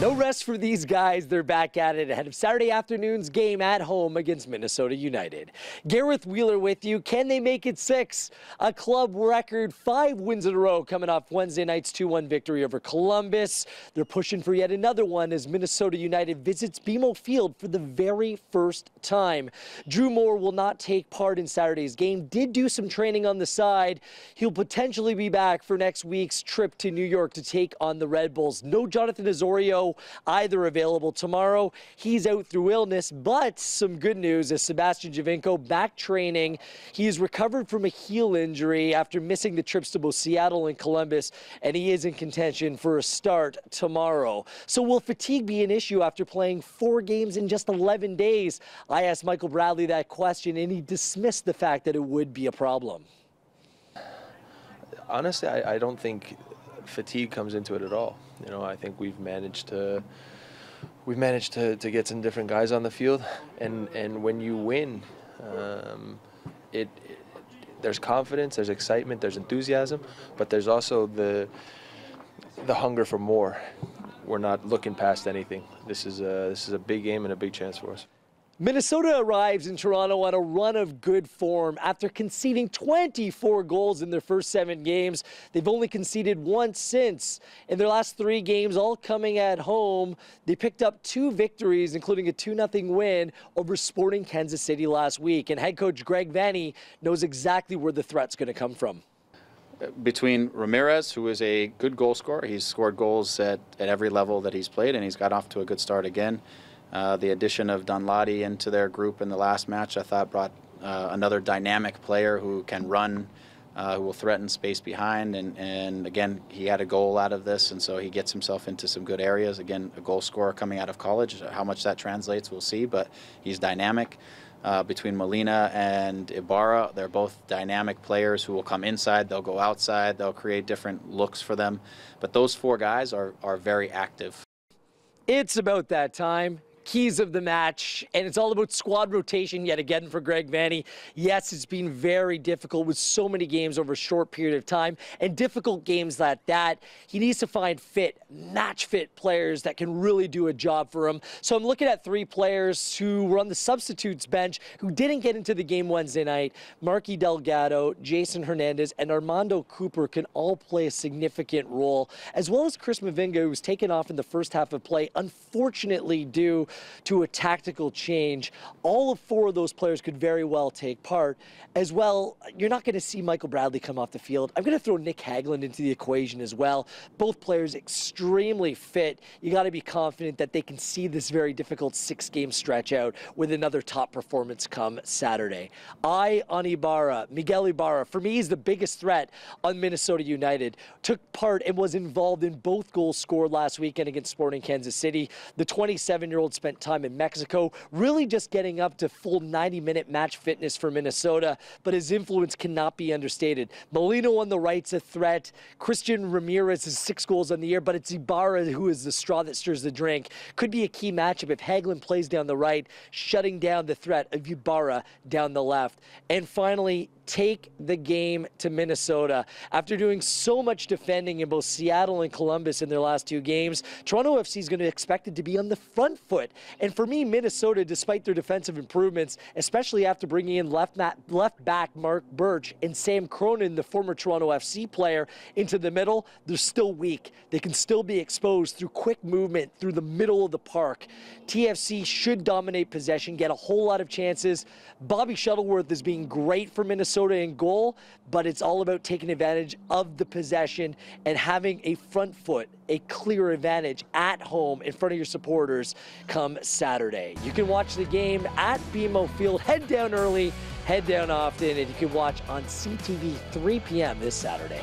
No rest for these guys. They're back at it ahead of Saturday afternoon's game at home against Minnesota United. Gareth Wheeler with you. Can they make it 6? A club record 5 wins in a row coming off Wednesday night's 2-1 victory over Columbus. They're pushing for yet another one as Minnesota United visits BMO Field for the very first time. Drew Moore will not take part in Saturday's game. Did do some training on the side. He'll potentially be back for next week's trip to New York to take on the Red Bulls. No Jonathan Osorio either available tomorrow. He's out through illness, but some good news is Sebastian Giovinco back training. He has recovered from a heel injury after missing the trips to both Seattle and Columbus, and he is in contention for a start tomorrow. So will fatigue be an issue after playing 4 games in just 11 days? I asked Michael Bradley that question, and he dismissed the fact that it would be a problem. Honestly, I don't think fatigue comes into it at all. You know, I think we've managed to get some different guys on the field, and when you win, there's confidence, there's excitement, there's enthusiasm, but there's also the hunger for more. We're not looking past anything. This is a big game and a big chance for us. Minnesota arrives in Toronto on a run of good form. After conceding 24 goals in their first 7 games, they've only conceded once since. In their last 3 games, all coming at home, they picked up 2 victories, including a 2-0 win over Sporting Kansas City last week. And head coach Greg Vanney knows exactly where the threat's going to come from. Between Ramirez, who is a good goal scorer, he's scored goals at every level that he's played, and he's got off to a good start again. The addition of Dunladi into their group in the last match, I thought, brought another dynamic player who can run, who will threaten space behind. And again, he had a goal out of this, and so he gets himself into some good areas. Again, a goal scorer coming out of college. How much that translates, we'll see, but he's dynamic. Between Molina and Ibarra, they're both dynamic players who will come inside, they'll go outside, they'll create different looks for them. But those 4 guys are very active. It's about that time. Keys of the match, and it's all about squad rotation yet again for Greg Vanney. Yes, it's been very difficult with so many games over a short period of time, and difficult games like that. He needs to find match fit players that can really do a job for him. So I'm looking at 3 players who were on the substitutes bench who didn't get into the game Wednesday night. Marky Delgado, Jason Hernandez, and Armando Cooper can all play a significant role, as well as Chris Mavinga, who was taken off in the first half of play, unfortunately due to a tactical change. All of 4 of those players could very well take part. As well, you're not going to see Michael Bradley come off the field. I'm going to throw Nick Hagglund into the equation as well. Both players extremely fit. You got to be confident that they can see this very difficult 6-game stretch out with another top performance come Saturday. Eye on Ibarra. Miguel Ibarra, for me, is the biggest threat on Minnesota United. Took part and was involved in both goals scored last weekend against Sporting Kansas City. The 27-year-old spent time in Mexico, really just getting up to full 90-minute match fitness for Minnesota, but his influence cannot be understated. Molino on the right's a threat. Christian Ramirez has 6 goals on the year, but it's Ibarra who is the straw that stirs the drink. Could be a key matchup if Hagglund plays down the right, shutting down the threat of Ibarra down the left. And finally, take the game to Minnesota. After doing so much defending in both Seattle and Columbus in their last 2 games, Toronto FC is going to expect it to be on the front foot. And for me, Minnesota, despite their defensive improvements, especially after bringing in left back Mark Birch and Sam Cronin, the former Toronto FC player, into the middle, they're still weak. They can still be exposed through quick movement through the middle of the park. TFC should dominate possession, get a whole lot of chances. Bobby Shuttleworth is being great for Minnesota in goal, but it's all about taking advantage of the possession and having a front foot, a clear advantage at home in front of your supporters come Saturday. You can watch the game at BMO Field. Head down early, head down often, and you can watch on CTV 3 p.m. this Saturday.